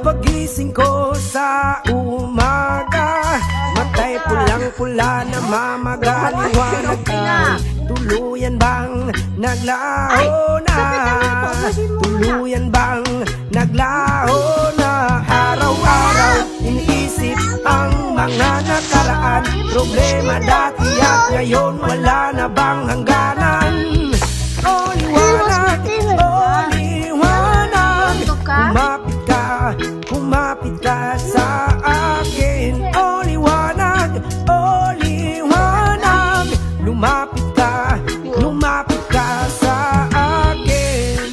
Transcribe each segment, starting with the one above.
pagising ko sa umaga, matay pulang-pula na mamagaliwanag ka. Tuluyan bang naglaho na? Tuluyan bang naglaho na? Araw-araw iniisip ang mga nakaraan, problema dati at ngayon wala na bang hangganan? O liwanag, o liwanag, kumapit ka sa akin. O liwanag, lumapit ka sa akin.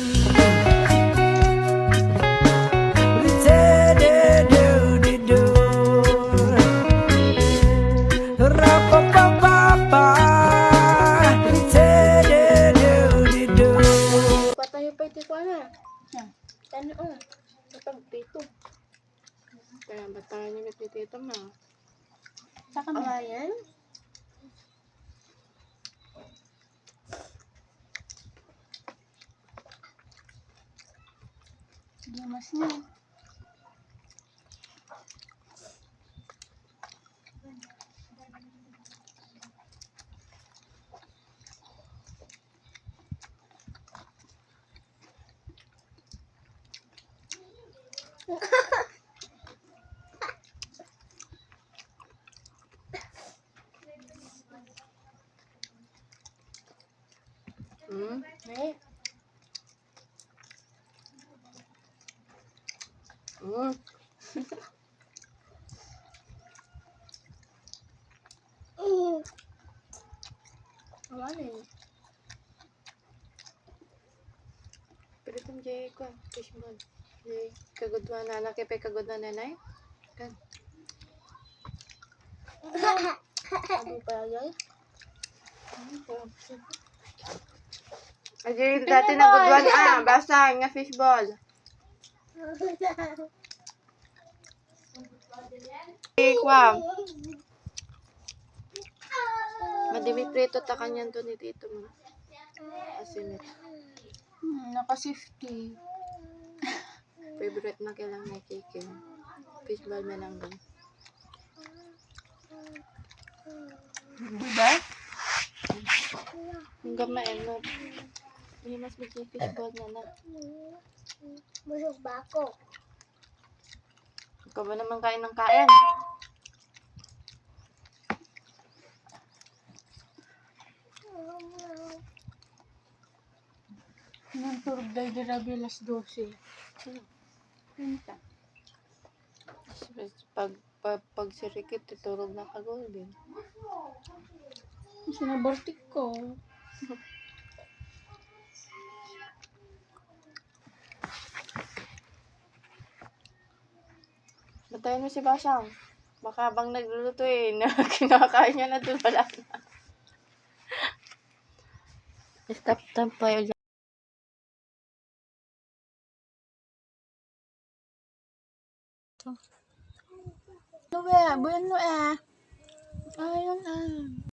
Ri-de-de-do-de-do, ra-pa-pa-pa-pa, ri-de-de-do-de-do. Patay pa ito ko na. Ano oh? Patag dito. Kaya batayan niyo dito ma. Saka mo. Ayan. Mas na. Hey. Awanin. Pero itong jay ko, fishball. Jay, kagudwa na anak, kaya kagudwa na nanay. Kan. Ano pa jay? Jay, dati nagudwa basa nga fishball. Wow. Madimi prito ta kanyan to ni tito mo. Asin. Naka 50. Favorite na kailang na cake. Fishball mananggan. Diba? Hanggang maenot. Hindi mas bigay fishball na na. Busog ba ako? Ikaw ba naman kain ng kain? Nang turog dahil dirabi alas 12. Pinta. Pag sirikit, tuturog na kagol din. Sinabortik ko. Batayin mo si Basang. Baka bang nagluluto kinakain niya na doon, wala na. Stop tayo. Bueno, bueno. Ayun